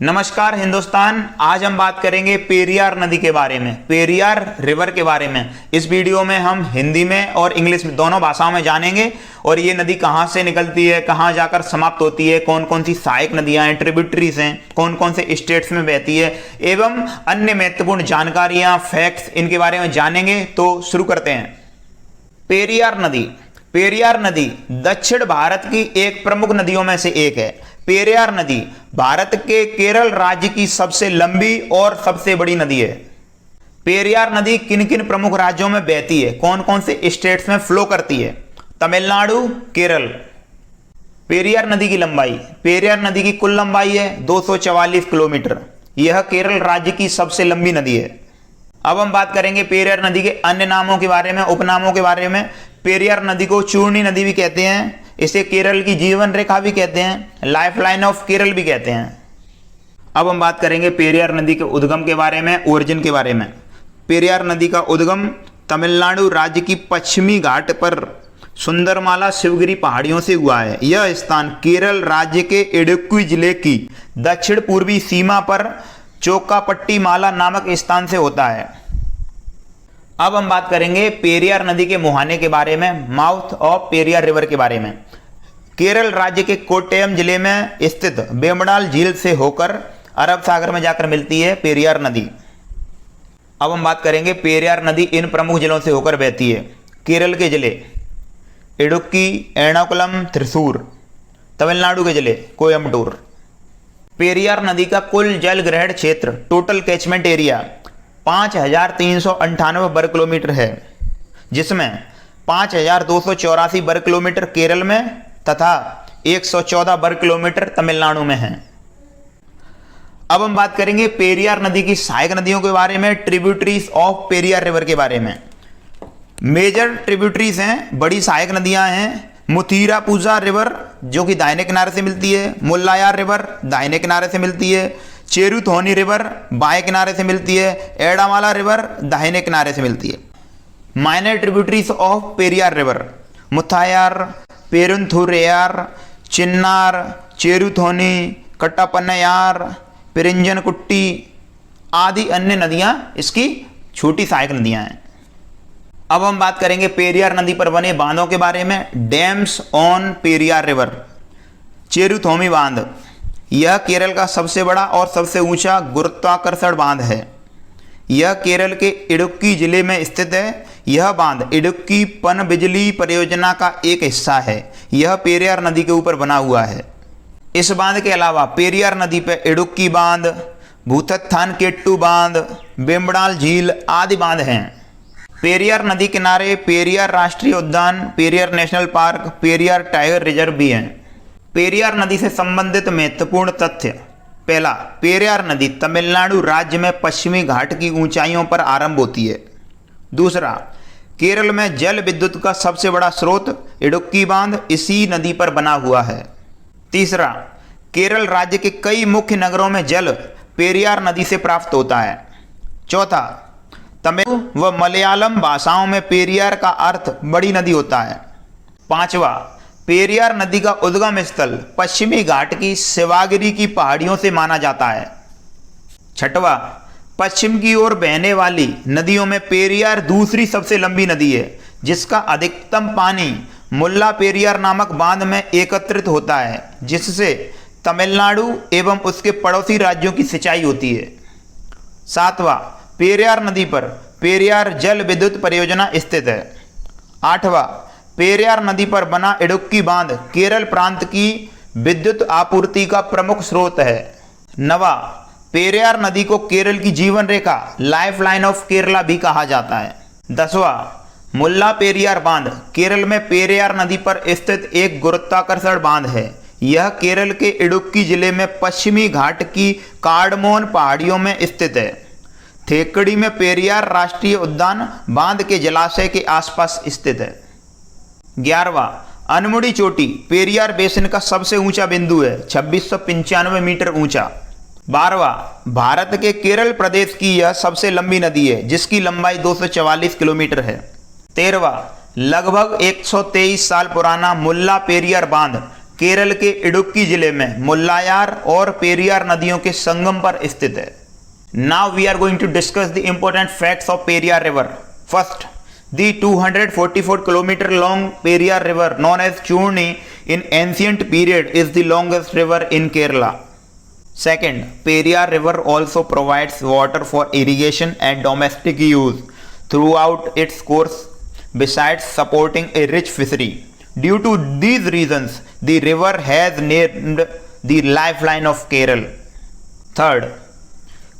नमस्कार हिंदुस्तान। आज हम बात करेंगे पेरियार नदी के बारे में, पेरियार रिवर के बारे में। इस वीडियो में हम हिंदी में और इंग्लिश में दोनों भाषाओं में जानेंगे और ये नदी कहाँ से निकलती है, कहाँ जाकर समाप्त होती है, कौन कौन सी सहायक नदियां हैं, ट्रिब्यूटरीज हैं, कौन कौन से स्टेट्स में बहती है एवं अन्य महत्वपूर्ण जानकारियां, फैक्ट्स इनके बारे में जानेंगे। तो शुरू करते हैं। पेरियार नदी। पेरियार नदी दक्षिण भारत की एक प्रमुख नदियों में से एक है। पेरियार नदी भारत के केरल राज्य की सबसे लंबी और सबसे बड़ी नदी है। पेरियार नदी किन किन प्रमुख राज्यों में बहती है, कौन कौन से स्टेट्स में फ्लो करती है? तमिलनाडु, केरल। पेरियार नदी की लंबाई, पेरियार नदी की कुल लंबाई है 244 किलोमीटर। यह केरल राज्य की सबसे लंबी नदी है। अब हम बात करेंगे पेरियार नदी के अन्य नामों के बारे में, उपनामों के बारे में। पेरियार नदी को चूर्णी नदी भी कहते हैं, इसे केरल की जीवन रेखा भी कहते हैं, लाइफ लाइन ऑफ केरल भी कहते हैं। अब हम बात करेंगे पेरियार नदी के उद्गम के बारे में, ओरिजिन के बारे में। पेरियार नदी का उद्गम तमिलनाडु राज्य की पश्चिमी घाट पर सुंदरमाला शिवगिरी पहाड़ियों से हुआ है। यह स्थान केरल राज्य के इडुक्की जिले की दक्षिण पूर्वी सीमा पर चोक्कापट्टी माला नामक स्थान से होता है। अब हम बात करेंगे पेरियार नदी के मुहाने के बारे में, माउथ ऑफ पेरियार रिवर के बारे में। केरल राज्य के कोट्टयम जिले में स्थित वेम्बनाड झील से होकर अरब सागर में जाकर मिलती है पेरियार नदी। अब हम बात करेंगे पेरियार नदी इन प्रमुख जिलों से होकर बहती है। केरल के जिले इडुक्की, एर्नाकुलम, थ्रिसूर। तमिलनाडु के जिले कोयम्बटूर। पेरियार नदी का कुल जल ग्रहण क्षेत्र, टोटल कैचमेंट एरिया 5398 वर्ग किलोमीटर है, जिसमें 5284 वर्ग किलोमीटर केरल में तथा 114 वर्ग किलोमीटर तमिलनाडु में है। अब हम बात करेंगे पेरियार नदी की सहायक नदियों के बारे में, ट्रिब्यूटरीज ऑफ पेरियार रिवर के बारे में। मेजर ट्रिब्यूटरीज हैं, बड़ी सहायक नदियां हैं। मुथीरापुझा रिवर जो कि दाहिने किनारे से मिलती है, मुल्लायार रिवर दाहिने किनारे से मिलती है, चेरुथोनी रिवर बाएं किनारे से मिलती है, एडामाला रिवर दाहिने किनारे से मिलती है। Minor tributaries of Periyar river Muthayar, Perunthuraiyar, Chinnar, Cheruthoni, Kattappanayar, Perinjankutty आदि अन्य नदियां इसकी छोटी सहायक नदियां हैं। अब हम बात करेंगे पेरियार नदी पर बने बांधों के बारे में। Dams on Periyar river. Cheruthoni बांध, यह केरल का सबसे बड़ा और सबसे ऊंचा गुरुत्वाकर्षण बांध है। यह केरल के इडुक्की जिले में स्थित है। यह बांध इडुक्की पनबिजली परियोजना का एक हिस्सा है। यह पेरियार नदी के ऊपर बना हुआ है। इस बांध के अलावा पेरियार नदी पर इडुक्की बांध, भूतत्थानकेट्टू बांध, वेम्बनाड झील आदि बांध हैं। पेरियार नदी किनारे पेरियार राष्ट्रीय उद्यान, Periyar national park, Periyar tiger reserve भी हैं। पेरियार नदी से संबंधित महत्वपूर्ण तथ्य। पहला, पेरियार नदी तमिलनाडु राज्य में पश्चिमी घाट की ऊंचाइयों पर आरंभ होती है। दूसरा, केरल में जल विद्युत का सबसे बड़ा स्रोत इडुक्की बांध इसी नदी पर बना हुआ है। तीसरा, केरल राज्य के कई मुख्य नगरों में जल पेरियार नदी से प्राप्त होता है। चौथा, तमिल व मलयालम भाषाओं में पेरियार का अर्थ बड़ी नदी होता है। पांचवा, पेरियार नदी का उद्गम स्थल पश्चिमी घाट की शिवागिरी की पहाड़ियों से माना जाता है। छठवा, पश्चिम की ओर बहने वाली नदियों में पेरियार दूसरी सबसे लंबी नदी है, जिसका अधिकतम पानी मुल्ला पेरियार नामक बांध में एकत्रित होता है, जिससे तमिलनाडु एवं उसके पड़ोसी राज्यों की सिंचाई होती है। सातवां, पेरियार नदी पर पेरियार जल विद्युत परियोजना स्थित है। आठवां, पेरियार नदी पर बना इडुक्की बांध केरल प्रांत की विद्युत आपूर्ति का प्रमुख स्रोत है। नवा, पेरियार नदी को केरल की जीवन रेखा, लाइफ लाइन ऑफ केरला भी कहा जाता है। दसवां, मुल्ला पेरियार बांध केरल में पेरियार नदी पर स्थित एक गुरुत्वाकर्षण बांध है। यह केरल के इडुक्की जिले में पश्चिमी घाट की कार्डमोन पहाड़ियों में स्थित है। थेकड़ी में पेरियार राष्ट्रीय उद्यान बांध के जलाशय के आसपास स्थित है। 11वां, अनमुड़ी चोटी पेरियार बेसिन का सबसे ऊंचा बिंदु है, 2695 मीटर ऊंचा। 12वां, भारत के केरल प्रदेश की यह सबसे लंबी नदी है, जिसकी लंबाई 244 किलोमीटर है। 13वां, लगभग 123 साल पुराना मुल्ला पेरियार बांध केरल के इडुक्की जिले में मुल्लायार और पेरियार नदियों के संगम पर स्थित है। Now we are going to discuss the important facts of Periyar river. First, the 244 kilometer long Periyar river known as Churni in ancient period is the longest river in Kerala. Second, Periyar river also provides water for irrigation and domestic use throughout its course besides supporting a rich fishery. Due to these reasons, the river has named the lifeline of Kerala. Third,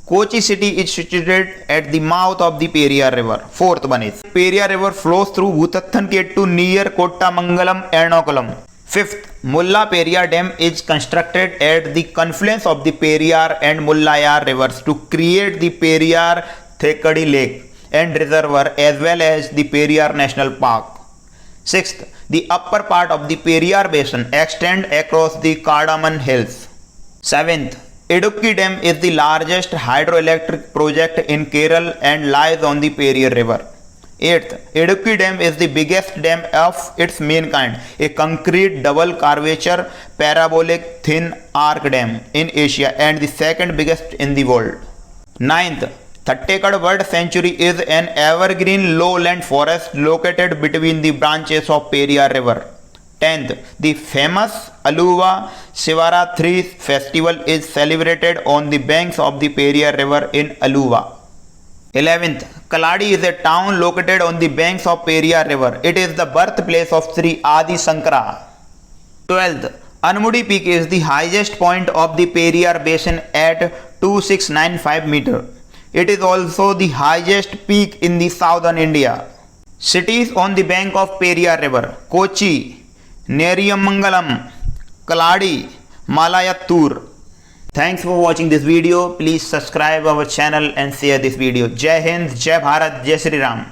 Kochi city is situated at the mouth of the Periyar river. Fourth one is Periyar river flows through Bhutathankettu near Kottamangalam, Ernakulam. Fifth, Mulla Periyar Dam is constructed at the confluence of the Periyar and Mullayar rivers to create the Periyar Thekadi Lake and Reservoir as well as the Periyar National Park. Sixth, the upper part of the Periyar basin extends across the Cardamom Hills. Seventh, Idukki Dam is the largest hydroelectric project in Kerala and lies on the Periyar River. 8th, Idukki Dam is the biggest dam of its main kind, a concrete double curvature parabolic thin arc dam in Asia and the second biggest in the world. 9th, Thattekad Bird Sanctuary is an evergreen lowland forest located between the branches of Periyar River. 10th, the famous Aluva Shivaratri festival is celebrated on the banks of the Periyar River in Aluva. 11th, Kaladi is a town located on the banks of Periyar River. It is the birthplace of Sri Adi Shankara. 12th, Anmudi Peak is the highest point of the Periyar basin at 2695 meter. It is also the highest peak in the southern India. Cities on the bank of Periyar River: Kochi, Neriyamangalam, Kaladi, Malayattur. Thanks for watching this video. Please subscribe our channel and share this video. Jai Hind, Jai Bharat, Jai Shri Ram.